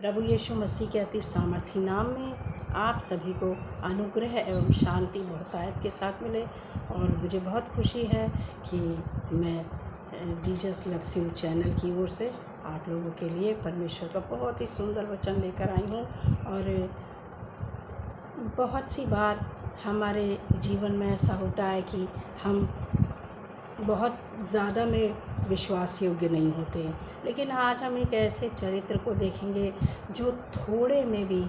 प्रभु यीशु मसीह के अति सामर्थी नाम में आप सभी को अनुग्रह एवं शांति बहुतायत के साथ मिले। और मुझे बहुत खुशी है कि मैं जीसस लव्स यू चैनल की ओर से आप लोगों के लिए परमेश्वर का बहुत ही सुंदर वचन लेकर आई हूँ। और बहुत सी बार हमारे जीवन में ऐसा होता है कि हम बहुत ज़्यादा में विश्वास योग्य नहीं होते हैं, लेकिन आज हम एक ऐसे चरित्र को देखेंगे जो थोड़े में भी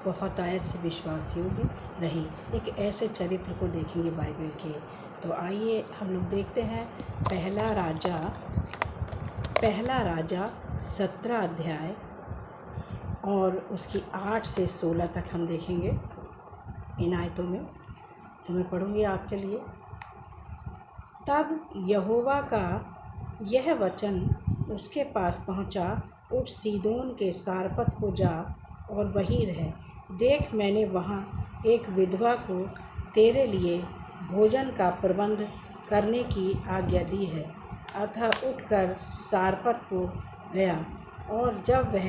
बहुत आयत से विश्वास योग्य रही। एक ऐसे चरित्र को देखेंगे बाइबल के। तो आइए हम लोग देखते हैं पहला राजा 17 अध्याय और उसकी 8 से 16 तक हम देखेंगे। इन आयतों में तो मैं पढ़ूँगी आपके लिए। तब यहोवा का यह वचन उसके पास पहुंचा, उठ सीदोन के सारपत को जा और वहीं रह। देख, मैंने वहां एक विधवा को तेरे लिए भोजन का प्रबंध करने की आज्ञा दी है। अतः उठकर सारपत को गया, और जब वह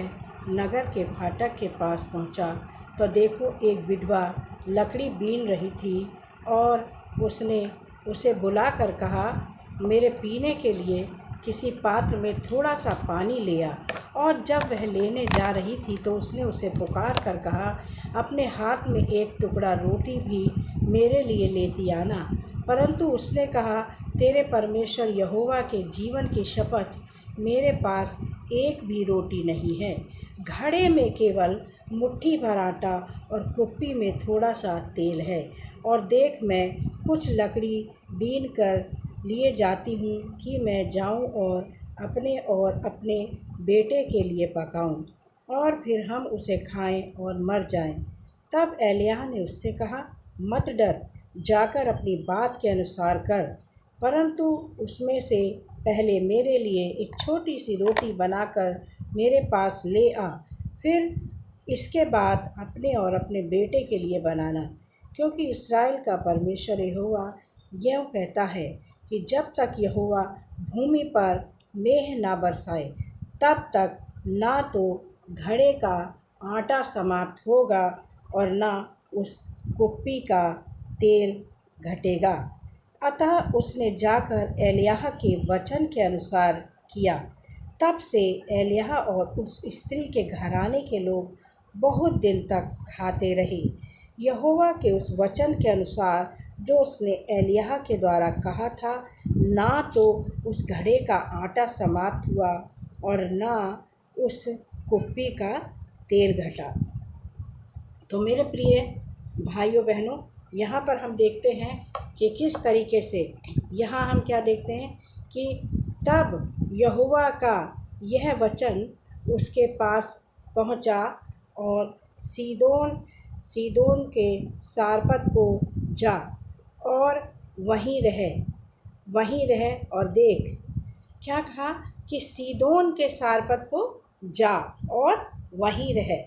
नगर के फाटक के पास पहुंचा तो देखो, एक विधवा लकड़ी बीन रही थी। और उसने उसे बुलाकर कहा, मेरे पीने के लिए किसी पात्र में थोड़ा सा पानी ले आ। और जब वह लेने जा रही थी तो उसने उसे पुकार कर कहा, अपने हाथ में एक टुकड़ा रोटी भी मेरे लिए लेती आना। परंतु उसने कहा, तेरे परमेश्वर यहोवा के जीवन की शपथ, मेरे पास एक भी रोटी नहीं है। घड़े में केवल मुट्ठी भर आटा और कुप्पी में थोड़ा सा तेल है। और देख, मैं कुछ लकड़ी बीन कर लिए जाती हूँ कि मैं जाऊँ और अपने बेटे के लिए पकाऊँ, और फिर हम उसे खाएं और मर जाएं। तब एलिय्याह ने उससे कहा, मत डर, जाकर अपनी बात के अनुसार कर, परंतु उसमें से पहले मेरे लिए एक छोटी सी रोटी बनाकर मेरे पास ले आ। फिर इसके बाद अपने और अपने बेटे के लिए बनाना, क्योंकि इस्राएल का परमेश्वर यहोवा यूँ कहता है कि जब तक यहोवा भूमि पर मेंह ना बरसाए, तब तक ना तो घड़े का आटा समाप्त होगा और ना उस कुप्पी का तेल घटेगा। अतः उसने जाकर एलिय्याह के वचन के अनुसार किया। तब से एलिय्याह और उस स्त्री के घराने के लोग बहुत दिन तक खाते रहे, यहोवा के उस वचन के अनुसार जो उसने एलिय्याह के द्वारा कहा था। ना तो उस घड़े का आटा समाप्त हुआ और ना उस कुप्पी का तेल घटा। तो मेरे प्रिय भाइयों बहनों, यहाँ पर हम देखते हैं कि किस तरीके से यहाँ हम क्या देखते हैं कि तब यहोवा का यह वचन उसके पास पहुँचा, और सीदोन के सारपत को जा और वहीं रहे। और देख, क्या कहा कि सीदोन के सारपत को जा और वहीं रहे।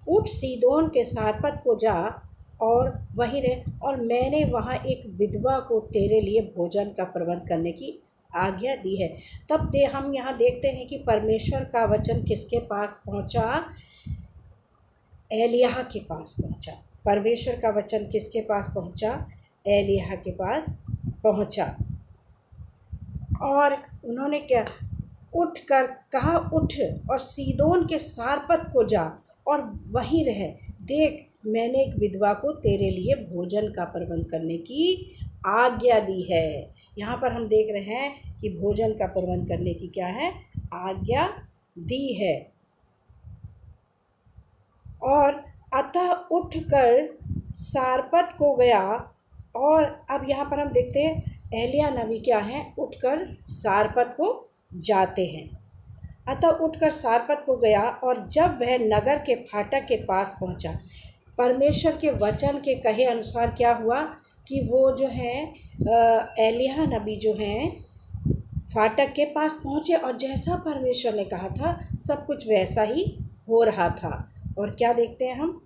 उठ सीदोन के सारपत को जा और वहीं रहे, और मैंने वहाँ एक विधवा को तेरे लिए भोजन का प्रबंध करने की आज्ञा दी है। तब हम यहाँ देखते हैं कि परमेश्वर का वचन किसके पास पहुँचा? एलिय्याह के पास पहुँचा। परमेश्वर का वचन किसके पास पहुँचा? एलिय्याह के पास पहुँचा। और उन्होंने क्या उठ कर कहा, उठ और सीदोन के सारपत को जा और वहीं रहे। देख, मैंने एक विधवा को तेरे लिए भोजन का प्रबंध करने की आज्ञा दी है। यहाँ पर हम देख रहे हैं कि भोजन का प्रबंध करने की क्या है? आज्ञा दी है। और अतः उठकर सारपत को गया। और अब यहाँ पर हम देखते हैं एलिय्याह नबी क्या है, उठकर सारपत को जाते हैं। अतः उठकर सारपत को गया, और जब वह नगर के फाटक के पास पहुँचा, परमेश्वर के वचन के कहे अनुसार क्या हुआ कि वो जो है एलिय्याह नबी जो हैं फाटक के पास पहुँचे, और जैसा परमेश्वर ने कहा था सब कुछ वैसा ही हो रहा था। और क्या देखते हैं हम?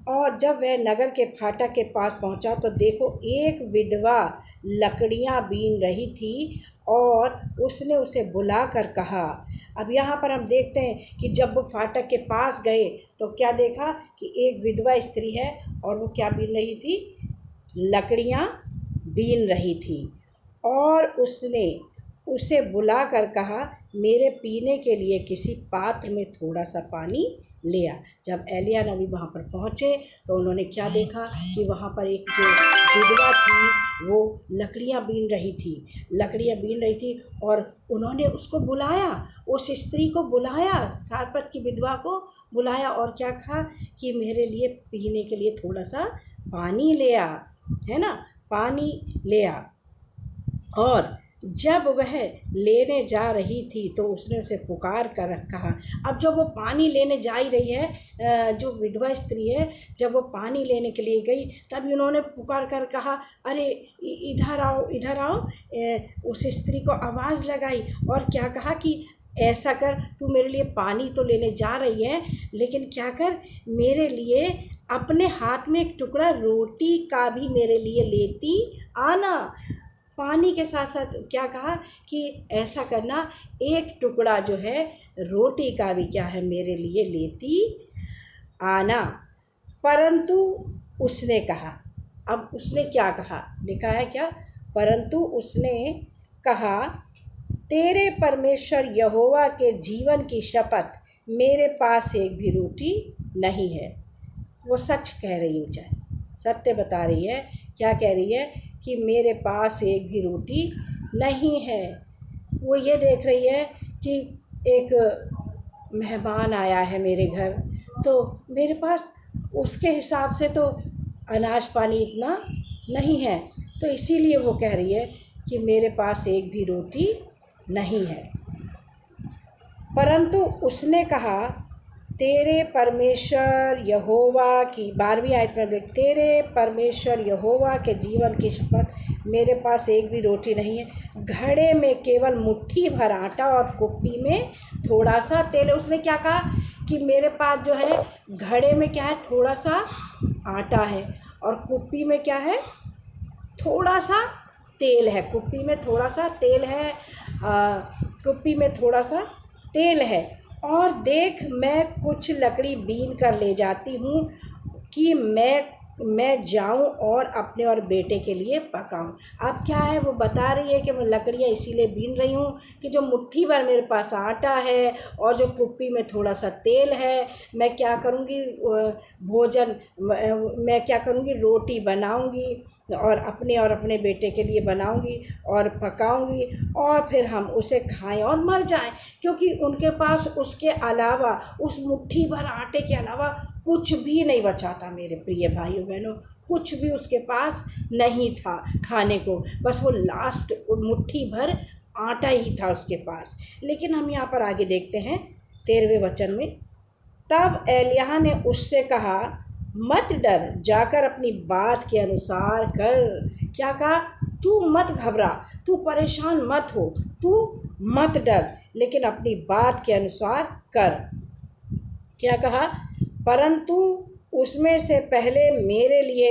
और जब वह नगर के फाटक के पास पहुंचा तो देखो, एक विधवा लकड़ियां बीन रही थी। और उसने उसे बुलाकर कहा। अब यहाँ पर हम देखते हैं कि जब वो फाटक के पास गए तो क्या देखा कि एक विधवा स्त्री है और वो क्या बीन रही थी, लकड़ियाँ बीन रही थी। और उसने उसे बुलाकर कहा, मेरे पीने के लिए किसी पात्र में थोड़ा सा पानी ले आ। जब एलिय्याह नबी वहाँ पर पहुँचे तो उन्होंने क्या देखा कि वहाँ पर एक जो विधवा थी वो लकड़ियाँ बीन रही थी और उन्होंने उसको बुलाया, उस स्त्री को बुलाया, सारपत की विधवा को बुलाया और क्या कहा कि मेरे लिए पीने के लिए थोड़ा सा पानी ले आ, है ना, पानी ले आ। और जब वह लेने जा रही थी तो उसने उसे पुकार कर कहा। अब जब वो पानी लेने जा ही रही है, जो विधवा स्त्री है, जब वो पानी लेने के लिए गई तब उन्होंने पुकार कर कहा, अरे इधर आओ, इधर आओ। उस स्त्री को आवाज़ लगाई और क्या कहा कि ऐसा कर, तू मेरे लिए पानी तो लेने जा रही है, लेकिन क्या कर, मेरे लिए अपने हाथ में एक टुकड़ा रोटी का भी मेरे लिए लेती आना। पानी के साथ साथ क्या कहा कि ऐसा करना, एक टुकड़ा जो है रोटी का भी क्या है मेरे लिए लेती आना। परंतु उसने कहा, अब उसने क्या कहा, लिखा है क्या, परंतु उसने कहा, तेरे परमेश्वर यहोवा के जीवन की शपथ, मेरे पास एक भी रोटी नहीं है। वो सच कह रही है, चाहे सत्य बता रही है। क्या कह रही है कि मेरे पास एक भी रोटी नहीं है। वो ये देख रही है कि एक मेहमान आया है मेरे घर, तो मेरे पास उसके हिसाब से तो अनाज पानी इतना नहीं है, तो इसीलिए वो कह रही है कि मेरे पास एक भी रोटी नहीं है। परंतु उसने कहा, तेरे परमेश्वर यहोवा की, 12वीं आयत में देख, तेरे परमेश्वर यहोवा के जीवन की शपथ, मेरे पास एक भी रोटी नहीं है। घड़े में केवल मुट्ठी भर आटा और कुप्पी में थोड़ा सा तेल है। उसने क्या कहा कि मेरे पास जो है घड़े में क्या है, थोड़ा सा आटा है और कुप्पी में क्या है, थोड़ा सा तेल है। कुप्पी में थोड़ा सा तेल है, कुप्पी में थोड़ा सा तेल है। और देख, मैं कुछ लकड़ी बीन कर ले जाती हूँ कि मैं जाऊँ और अपने और बेटे के लिए पकाऊँ। अब क्या है, वो बता रही है कि मैं लकड़ियाँ इसीलिए बीन रही हूँ कि जो मुट्ठी भर मेरे पास आटा है और जो कुप्पी में थोड़ा सा तेल है, मैं क्या करूँगी, भोजन, मैं क्या करूँगी, रोटी बनाऊँगी और अपने बेटे के लिए बनाऊँगी और पकाऊँगी और फिर हम उसे खाएं और मर जाएं, क्योंकि उनके पास उसके अलावा, उस मुट्ठी भर आटे के अलावा कुछ भी नहीं बचा था। मेरे प्रिय भाइयों बहनों, कुछ भी उसके पास नहीं था खाने को, बस वो लास्ट मुट्ठी भर आटा ही था उसके पास। लेकिन हम यहाँ पर आगे देखते हैं 13वें वचन में, तब एलिय्याह ने उससे कहा, मत डर, जाकर अपनी बात के अनुसार कर। क्या कहा, तू मत घबरा, तू परेशान मत हो, तू मत डर, लेकिन अपनी बात के अनुसार कर। क्या कहा, परंतु उसमें से पहले मेरे लिए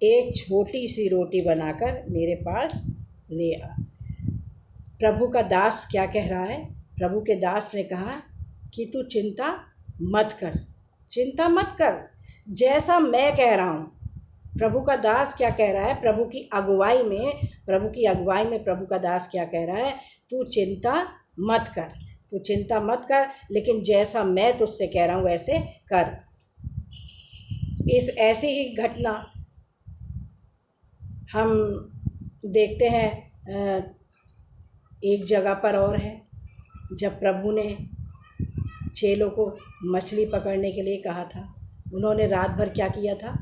एक छोटी सी रोटी बनाकर मेरे पास ले आ। प्रभु का दास क्या कह रहा है, प्रभु के दास ने कहा कि तू चिंता मत कर, चिंता मत कर, जैसा मैं कह रहा हूँ। प्रभु का दास क्या कह रहा है, प्रभु की अगुवाई में प्रभु का दास क्या कह रहा है, तू चिंता मत कर, तू चिंता मत कर, लेकिन जैसा मैं तुझसे कह रहा हूँ वैसे कर। इस ऐसी ही घटना हम देखते हैं एक जगह पर और है, जब प्रभु ने चेलों को मछली पकड़ने के लिए कहा था। उन्होंने रात भर क्या किया था,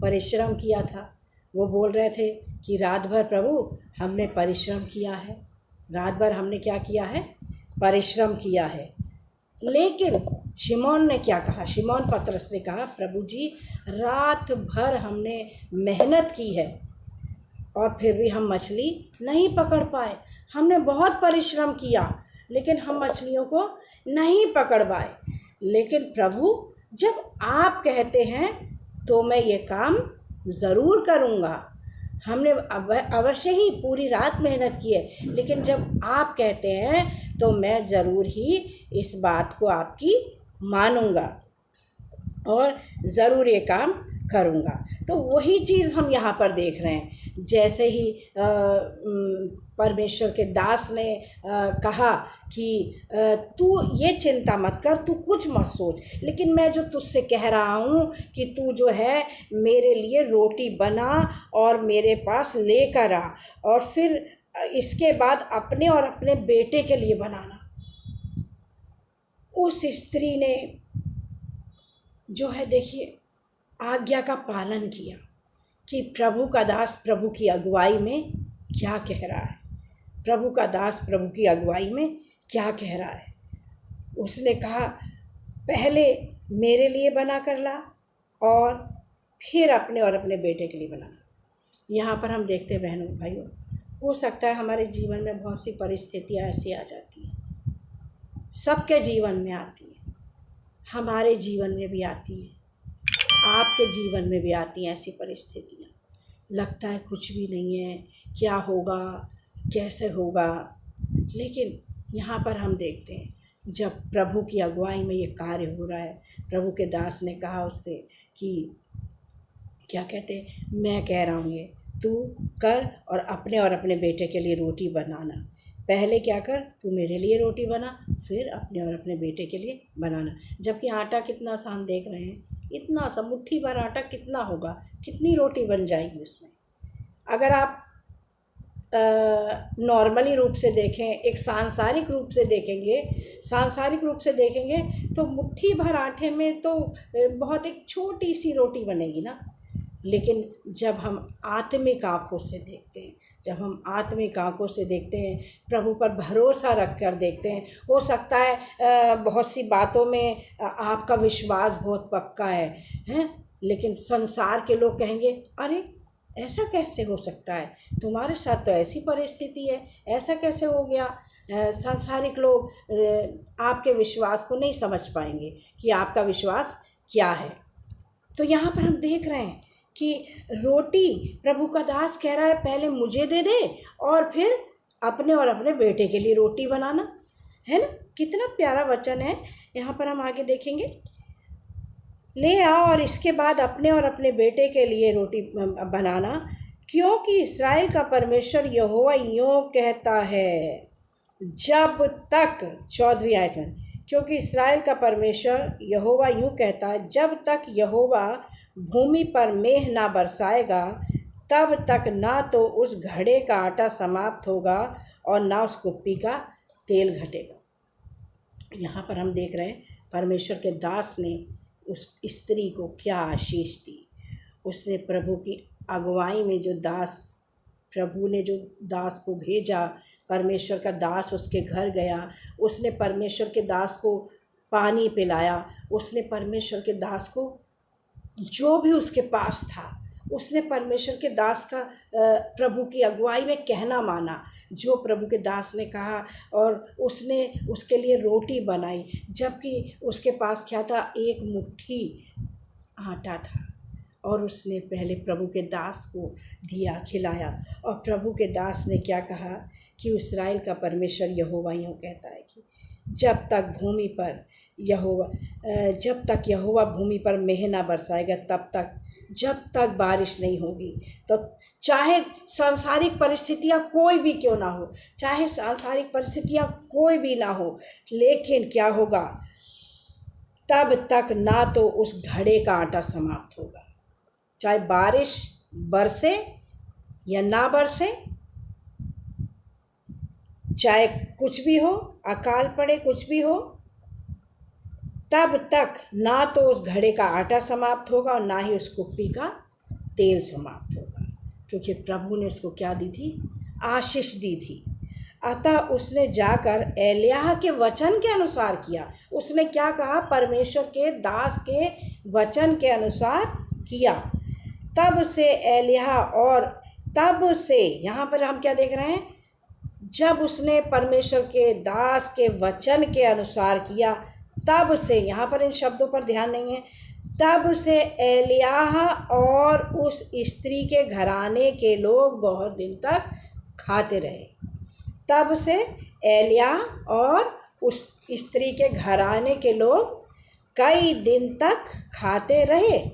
परिश्रम किया था। वो बोल रहे थे कि रात भर प्रभु हमने परिश्रम किया है, रात भर हमने क्या किया है, परिश्रम किया है। लेकिन शिमोन ने क्या कहा, शिमोन पतरस ने कहा, प्रभु जी रात भर हमने मेहनत की है और फिर भी हम मछली नहीं पकड़ पाए। हमने बहुत परिश्रम किया लेकिन हम मछलियों को नहीं पकड़ पाए। लेकिन प्रभु जब आप कहते हैं तो मैं ये काम ज़रूर करूँगा। हमने अवश्य ही पूरी रात मेहनत की है, लेकिन जब आप कहते हैं तो मैं ज़रूर ही इस बात को आपकी मानूँगा और ज़रूर ये काम करूँगा। तो वही चीज़ हम यहाँ पर देख रहे हैं। जैसे ही परमेश्वर के दास ने कहा कि तू ये चिंता मत कर, तू कुछ मत सोच, लेकिन मैं जो तुझसे कह रहा हूँ कि तू जो है मेरे लिए रोटी बना और मेरे पास लेकर आ, और फिर इसके बाद अपने और अपने बेटे के लिए बनाना। उस स्त्री ने जो है देखिए आज्ञा का पालन किया कि प्रभु का दास प्रभु की अगुवाई में क्या कह रहा है, प्रभु का दास प्रभु की अगुवाई में क्या कह रहा है। उसने कहा पहले मेरे लिए बना कर ला और फिर अपने और अपने बेटे के लिए बनाना। यहाँ पर हम देखते हैं बहनों भाइयों, हो सकता है हमारे जीवन में बहुत सी परिस्थितियाँ ऐसी आ जाती हैं, सबके जीवन में आती हैं, हमारे जीवन में भी आती हैं, आपके जीवन में भी आती हैं ऐसी परिस्थितियाँ। लगता है कुछ भी नहीं है, क्या होगा, कैसे होगा, लेकिन यहाँ पर हम देखते हैं जब प्रभु की अगुवाई में ये कार्य हो रहा है, प्रभु के दास ने कहा उससे कि क्या कहते हैं, मैं कह रहा हूँ ये तू कर और अपने बेटे के लिए रोटी बनाना। पहले क्या कर, तू मेरे लिए रोटी बना, फिर अपने और अपने बेटे के लिए बनाना। जबकि आटा कितना सा हम देख रहे हैं, इतना सा मुट्ठी भर आटा कितना होगा, कितनी रोटी बन जाएगी उसमें। अगर आप नॉर्मली रूप से देखें, एक सांसारिक रूप से देखेंगे तो मुट्ठी भर आटे में तो बहुत एक छोटी सी रोटी बनेगी ना। लेकिन जब हम आत्मिक आँखों से देखते हैं, प्रभु पर भरोसा रख कर देखते हैं, हो सकता है बहुत सी बातों में आपका विश्वास बहुत पक्का है, लेकिन संसार के लोग कहेंगे अरे ऐसा कैसे हो सकता है, तुम्हारे साथ तो ऐसी परिस्थिति है, ऐसा कैसे हो गया। सांसारिक लोग आपके विश्वास को नहीं समझ पाएंगे कि आपका विश्वास क्या है। तो यहाँ पर हम देख रहे हैं कि रोटी प्रभु का दास कह रहा है पहले मुझे दे दे और फिर अपने और अपने बेटे के लिए रोटी बनाना, है ना। कितना प्यारा वचन है। यहाँ पर हम आगे देखेंगे, ले आओ और इसके बाद अपने और अपने बेटे के लिए रोटी बनाना, क्योंकि इस्राएल का परमेश्वर यहोवा यूँ कहता है जब तक 14वीं आयत में, क्योंकि इस्राएल का परमेश्वर यहोवा यूँ कहता है जब तक यहोवा भूमि पर मेह ना बरसाएगा तब तक ना तो उस घड़े का आटा समाप्त होगा और ना उस कुप्पी का तेल घटेगा। यहाँ पर हम देख रहे हैं परमेश्वर के दास ने उस स्त्री को क्या आशीष दी। उसने प्रभु की अगुवाई में प्रभु ने जो दास को भेजा, परमेश्वर का दास उसके घर गया, उसने परमेश्वर के दास को पानी पिलाया, उसने परमेश्वर के दास को जो भी उसके पास था, उसने परमेश्वर के दास का प्रभु की अगुवाई में कहना माना, जो प्रभु के दास ने कहा, और उसने उसके लिए रोटी बनाई, जबकि उसके पास क्या था, एक मुट्ठी आटा था, और उसने पहले प्रभु के दास को दिया, खिलाया। और प्रभु के दास ने क्या कहा कि इस्राएल का परमेश्वर यहोवा यूँ कहता है कि जब तक यहोवा भूमि पर मेह ना बरसाएगा तब तक, जब तक बारिश नहीं होगी, तो चाहे सांसारिक परिस्थितियाँ कोई भी क्यों ना हो, चाहे सांसारिक परिस्थितियाँ कोई भी ना हो, लेकिन क्या होगा, तब तक ना तो उस घड़े का आटा समाप्त होगा। चाहे बारिश बरसे या ना बरसे, चाहे कुछ भी हो, अकाल पड़े, कुछ भी हो, तब तक ना तो उस घड़े का आटा समाप्त होगा और ना ही उस कुप्पी का तेल समाप्त होगा, क्योंकि प्रभु ने उसको क्या दी थी, आशीष दी थी। अतः उसने जाकर एलिय्याह के वचन के अनुसार किया। उसने क्या कहा, परमेश्वर के दास के वचन के अनुसार किया। तब से एलिय्याह, और तब से यहाँ पर हम क्या देख रहे हैं, जब उसने परमेश्वर के दास के वचन के अनुसार किया, तब से, यहाँ पर इन शब्दों पर ध्यान नहीं है, तब से एलियाह और उस स्त्री के घराने के लोग बहुत दिन तक खाते रहे। तब से एलियाह और उस स्त्री के घराने के लोग कई दिन तक खाते रहे,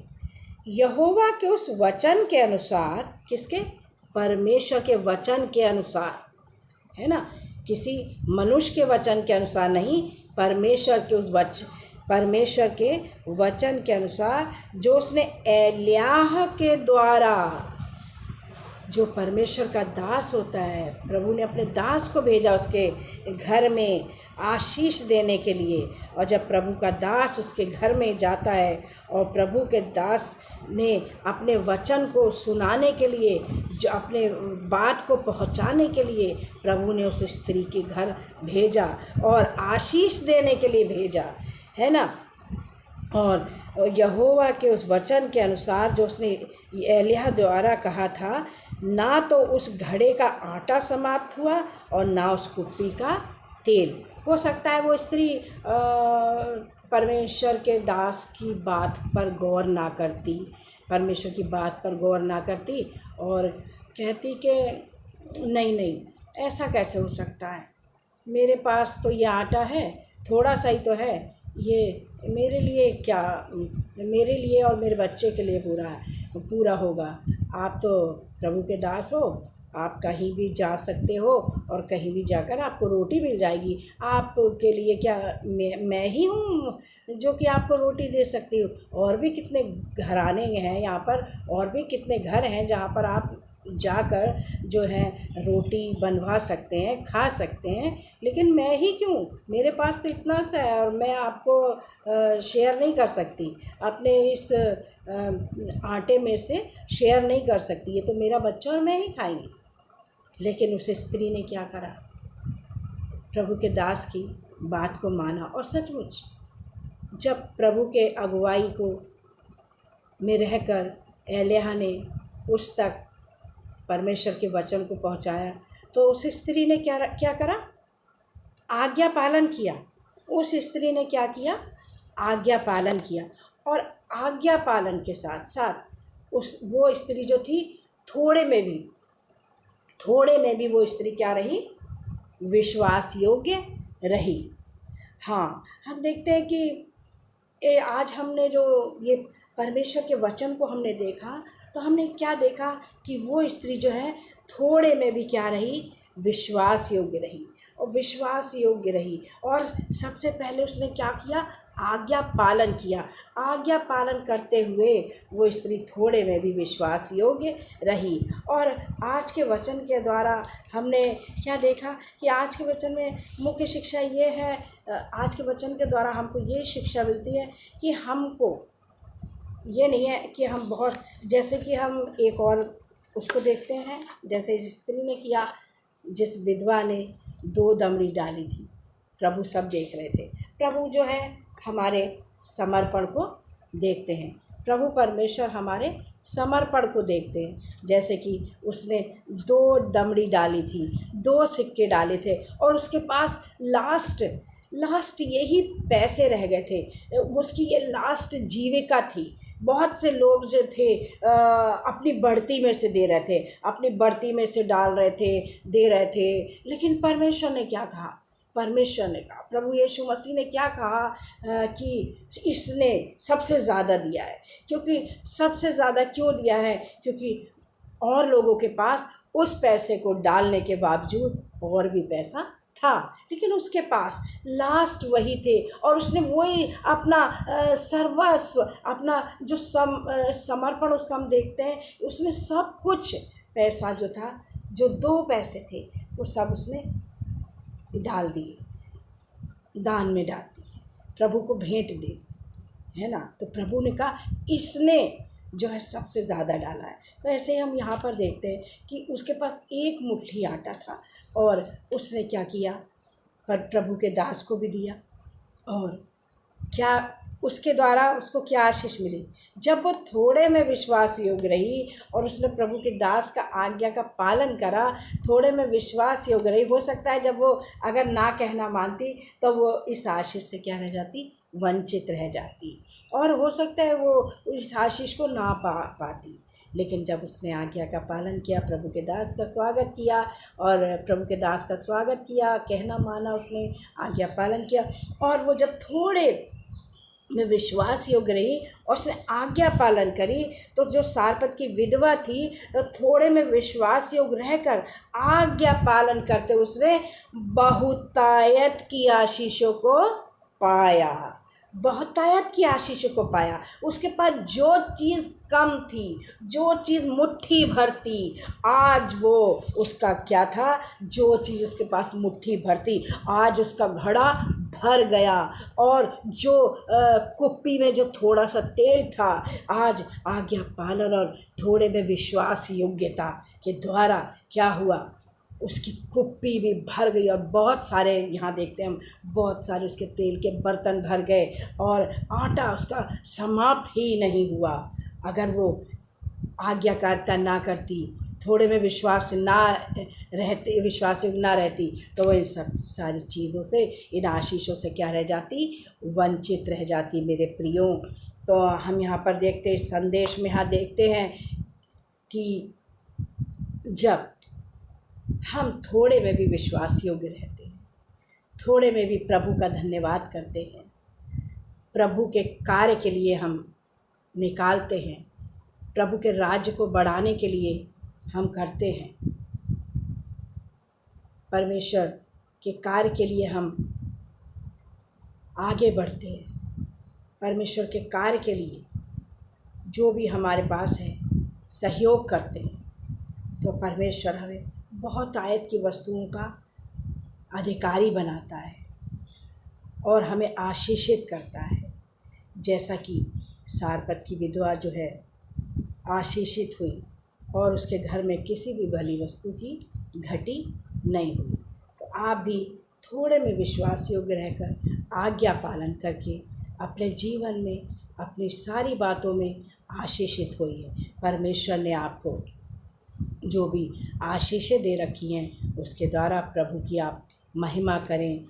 यहोवा के उस वचन के अनुसार। किसके? परमेश्वर के वचन के अनुसार, है ना, किसी मनुष्य के वचन के अनुसार नहीं, परमेश्वर के वचन के अनुसार, जो उसने एलियाह के द्वारा, जो परमेश्वर का दास होता है, प्रभु ने अपने दास को भेजा उसके घर में आशीष देने के लिए। और जब प्रभु का दास उसके घर में जाता है और प्रभु के दास ने अपने वचन को सुनाने के लिए, जो अपने बात को पहुंचाने के लिए प्रभु ने उस स्त्री के घर भेजा और आशीष देने के लिए भेजा, है ना। और यहोवा के उस वचन के अनुसार जो उसने एलिय्याह द्वारा कहा था, ना तो उस घड़े का आटा समाप्त हुआ और ना उस कुप्पी का तेल। हो सकता है वो स्त्री परमेश्वर के दास की बात पर गौर ना करती, परमेश्वर की बात पर गौर ना करती और कहती कि नहीं, ऐसा कैसे हो सकता है, मेरे पास तो ये आटा है, थोड़ा सा ही तो है, ये मेरे लिए क्या, मेरे लिए और मेरे बच्चे के लिए पूरा होगा। आप तो प्रभु के दास हो, आप कहीं भी जा सकते हो और कहीं भी जाकर आपको रोटी मिल जाएगी। आपके लिए क्या मैं ही हूँ जो कि आपको रोटी दे सकती हूँ? और भी कितने घराने हैं यहाँ पर, और भी कितने घर हैं जहाँ पर आप जाकर जो है रोटी बनवा सकते हैं, खा सकते हैं, लेकिन मैं ही क्यों? मेरे पास तो इतना सा है और मैं आपको शेयर नहीं कर सकती, अपने इस आटे में से शेयर नहीं कर सकती, ये तो मेरा बच्चा और मैं ही खाएंगे। लेकिन उस स्त्री ने क्या करा? प्रभु के दास की बात को माना। और सचमुच जब प्रभु के अगुवाई को में रहकर एलिय्याह ने उस तक परमेश्वर के वचन को पहुंचाया, तो उस स्त्री ने क्या करा? आज्ञा पालन किया। उस स्त्री ने क्या किया? आज्ञा पालन किया। और आज्ञा पालन के साथ साथ वो स्त्री जो थी, थोड़े में भी वो स्त्री क्या रही? विश्वास योग्य रही। हाँ, हम देखते हैं कि आज हमने जो ये परमेश्वर के वचन को हमने देखा, तो हमने क्या देखा कि वो स्त्री जो है थोड़े में भी क्या रही? विश्वास योग्य रही। और विश्वास योग्य रही और सबसे पहले उसने क्या किया? आज्ञा पालन किया। आज्ञा पालन करते हुए वो स्त्री थोड़े में भी विश्वास योग्य रही। और आज के वचन के द्वारा हमने क्या देखा कि आज के वचन में मुख्य शिक्षा ये है, आज के वचन के द्वारा हमको ये शिक्षा मिलती है कि हमको ये नहीं है कि हम बहुत, जैसे कि हम एक और उसको देखते हैं, जैसे इस स्त्री ने किया, जिस विधवा ने 2 दमड़ी डाली थी। प्रभु सब देख रहे थे। प्रभु जो है हमारे समर्पण को देखते हैं। प्रभु परमेश्वर हमारे समर्पण को देखते हैं। जैसे कि उसने 2 दमड़ी डाली थी, 2 सिक्के डाले थे और उसके पास लास्ट यही पैसे रह गए थे। उसकी ये लास्ट जीविका थी। बहुत से लोग जो थे अपनी बढ़ती में से दे रहे थे, अपनी बढ़ती में से डाल रहे थे, दे रहे थे, लेकिन परमेश्वर ने क्या कहा? परमेश्वर ने कहा, प्रभु यीशु मसीह ने क्या कहा कि इसने सबसे ज़्यादा दिया है। क्योंकि सबसे ज़्यादा क्यों दिया है? क्योंकि और लोगों के पास उस पैसे को डालने के बावजूद और भी पैसा था, लेकिन उसके पास लास्ट वही थे और उसने वही अपना सर्वस्व, अपना जो समर्पण उसका हम देखते हैं, उसने सब कुछ पैसा जो था, जो 2 पैसे थे, वो सब उसने डाल दिए, दान में डाल दिए, प्रभु को भेंट दे दी, है ना। तो प्रभु ने कहा इसने जो है सबसे ज़्यादा डाला है। तो ऐसे ही हम यहाँ पर देखते हैं कि उसके पास 1 मुट्ठी आटा था और उसने क्या किया? पर प्रभु के दास को भी दिया। और क्या उसके द्वारा उसको क्या आशीष मिली? जब वो थोड़े में विश्वास योग्य रही और उसने प्रभु के दास का आज्ञा का पालन करा, थोड़े में विश्वास योग्य रही, हो सकता है जब वो अगर ना कहना मानती तो वो इस आशीष से क्या रह जाती? वंचित रह जाती और हो सकता है वो उस आशीष को ना पाती। लेकिन जब उसने आज्ञा का पालन किया, प्रभु के दास का स्वागत किया और प्रभु के दास का स्वागत किया, कहना माना, उसने आज्ञा पालन किया और वो जब थोड़े में विश्वास योग्य रही और उसने आज्ञा पालन करी, तो जो सारपत की विधवा थी तो थोड़े में विश्वास योग्य रहकर आज्ञा पालन करते उसने बहुतायत की आशीषों को पाया। बहुतायत की आशीषों को पाया। उसके पास जो चीज़ कम थी, जो चीज़ मुट्ठी भर थी, आज वो उसका क्या था, जो चीज़ उसके पास मुट्ठी भर थी, आज उसका घड़ा भर गया। और जो कुप्पी में जो थोड़ा सा तेल था, आज आज्ञा पालन और थोड़े में विश्वास योग्यता के द्वारा क्या हुआ, उसकी कुप्पी भी भर गई और बहुत सारे, यहाँ देखते हैं हम, बहुत सारे उसके तेल के बर्तन भर गए और आटा उसका समाप्त ही नहीं हुआ। अगर वो आज्ञाकारिता ना करती, थोड़े में विश्वास ना रहती, तो वो इन सब सारी चीज़ों से, इन आशीषों से क्या रह जाती, वंचित रह जाती मेरे प्रियो। तो हम यहाँ पर देखते, इस संदेश में यहाँ देखते हैं कि जब हम थोड़े में भी विश्वास योग्य रहते हैं, थोड़े में भी प्रभु का धन्यवाद करते हैं, प्रभु के कार्य के लिए हम निकालते हैं, प्रभु के राज्य को बढ़ाने के लिए हम करते हैं, परमेश्वर के कार्य के लिए हम आगे बढ़ते हैं, परमेश्वर के कार्य के लिए जो भी हमारे पास है सहयोग करते हैं, तो परमेश्वर हमें बहुत आयत की वस्तुओं का अधिकारी बनाता है और हमें आशीषित करता है। जैसा कि सारपत की विधवा जो है आशीषित हुई और उसके घर में किसी भी भली वस्तु की घटी नहीं हुई। तो आप भी थोड़े में विश्वास योग्य रहकर आज्ञा पालन करके अपने जीवन में, अपनी सारी बातों में आशीषित होइए। परमेश्वर ने आपको जो भी आशीषें दे रखी हैं उसके द्वारा प्रभु की आप महिमा करें,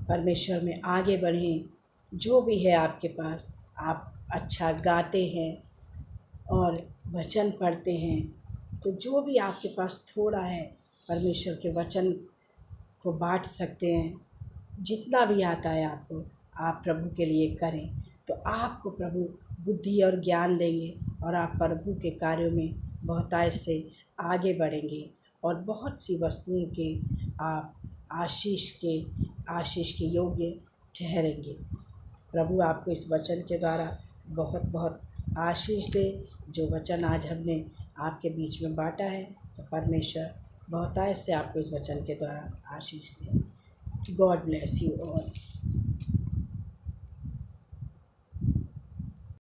परमेश्वर में आगे बढ़ें। जो भी है आपके पास, आप अच्छा गाते हैं और वचन पढ़ते हैं, तो जो भी आपके पास थोड़ा है परमेश्वर के वचन को बांट सकते हैं। जितना भी आता है आपको, आप प्रभु के लिए करें, तो आपको प्रभु बुद्धि और ज्ञान देंगे और आप प्रभु के कार्यों में बहुतायत से आगे बढ़ेंगे और बहुत सी वस्तुओं के आप आशीष के योग्य ठहरेंगे। प्रभु आपको इस वचन के द्वारा बहुत बहुत आशीष दे। जो वचन आज हमने आपके बीच में बांटा है, तो परमेश्वर बहुतायत से आपको इस वचन के द्वारा आशीष दे। God bless you all.